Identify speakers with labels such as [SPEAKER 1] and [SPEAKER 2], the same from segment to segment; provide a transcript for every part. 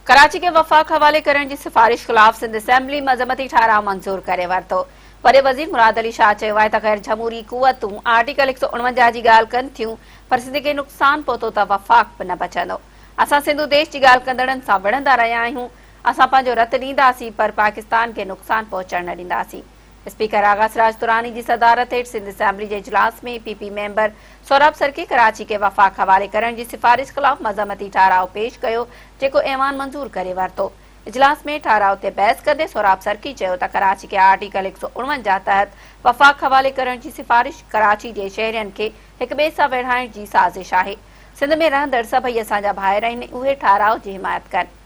[SPEAKER 1] कराची के वफ़ाक़ हवाले करण जी सिफ़ारिश ख़िलाफ़ सिंध असेंबली मज़मती ठाराव मंज़ूर करे वरितो। वॾे वज़ीर मुराद अली शाह चयो आहे त ग़ैर जमहूरी क़ुवतूं आर्टिकल 149 जी ॻाल्हि कनि थियूं, पर सिंध खे नुक़सान पहुतो त वफ़ाक़ बि न बचंदो। असां सिंधु देश जी ॻाल्हि कंदड़नि सां विढ़ंदा रहिया आहियूं। असां पंहिंजो रत ॾींदासीं, पर पाकिस्तान खे नुक़सान पहुचण न ॾींदासीं। स्पीकर आगा सिराज दुरानी जी सदारत हेठि सिंध असेंबली जे इजलास में पीपी मेंबर सोराब सरकी कराची के वफ़ाक़ हवाले करण जी सिफ़ारिश ख़िलाफ़ मज़मती ठाराव पेश कयो, जेको ऐवान मंज़ूर करे वरितो। इजलास में ठाराव ते बहस कंदे सोराब सरकी चयो त कराची के आर्टिकल 149 तहत वफ़ाक़ हवाले करण जी सिफ़ारिश कराची जे शहरियनि खे हिक ॿिए सां विढ़ाइण जी साज़िश आहे। सिंध में रहंदड़ सभई असांजा भाइर आहिनि, उहे ठाराव जी हिमायत कनि।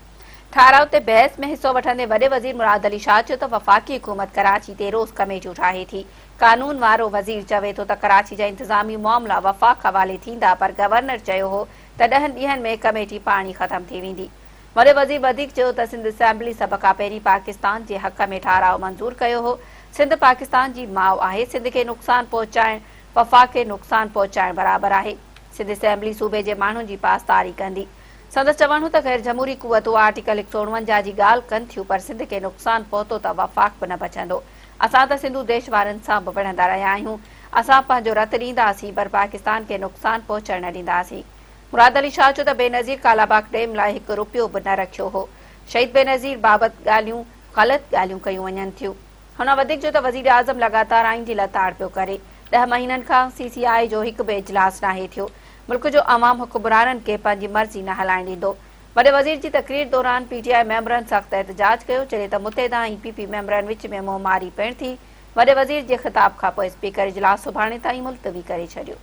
[SPEAKER 1] ठाराव ते बहस में हिसो वठंदे वॾे वज़ीर मुराद अली शाह चयो त वफ़ाक़ी हुकूमत कराची ते रोज़ कमेटियूं ठाहे थी। कानून वारो वज़ीर चवे थो त कराची जा इंतज़ामी मामला वफ़ाक़ हवाले थींदा, पर गवर्नर चयो हो त 10 ॾींहनि में कमेटी पाणी ख़तम थी वेंदी। वॾे वज़ीर वधीक चयो त सिंध असेंबली सभ खां पहिरीं पाकिस्तान जे हक़ में ठाराव मंज़ूर कयो हो। सिंध पाकिस्तान जी माउ आहे। सिंध खे नुक़सान पहुचाइण वफ़ाक़ खे नुक़सान पहुचाइण बराबरि आहे। सिंध असेंबली सूबे जे माण्हुनि जी पासदारी कंदी। संदसि चवणु हो त ग़ैर जमहूरी क़ुवतूं आर्टिकल 149 जी ॻाल्हि कनि थियूं, पर सिंध खे नुक़सान पहुतो त वफ़ाक़ बि न बचंदो। असां त सिंधु देश वारनि सां बि विढ़ंदा रहिया आहियूं। असां पंहिंजो रत ॾींदासीं, पर पाकिस्तान खे नुक़सान पहुचण न ॾींदासीं। मुराद अली शाह चयो त बेनज़ीर कालाबाग डैम लाइ हिकु रुपयो बि न रखियो हो। शहीद बेनज़ीर बाबति ॻाल्हियूं ग़लति ॻाल्हियूं कयूं वञनि थियूं। हुन वधीक चयो त वज़ीर आज़म लगातार आइन जी लताड़ पियो करे। 10 महीननि खां CCI जो हिकु बि इजलास नाहे थियो। मुल्क जो अवाम हुक्मराननि खे पंहिंजी मर्ज़ी न हलाइण ॾींदो। वॾे वज़ीर जी तक़रीर दौरान PTI मेंबरनि सख़्तु एहतजाज कयो, जॾहिं त मुतहिदा ऐं PP मेंबरनि विच में मुंहमारी पिणु थी। वॾे वज़ीर जे ख़िताब खां पोइ स्पीकर इजलास सुभाणे ताईं मुलतवी करे छॾियो।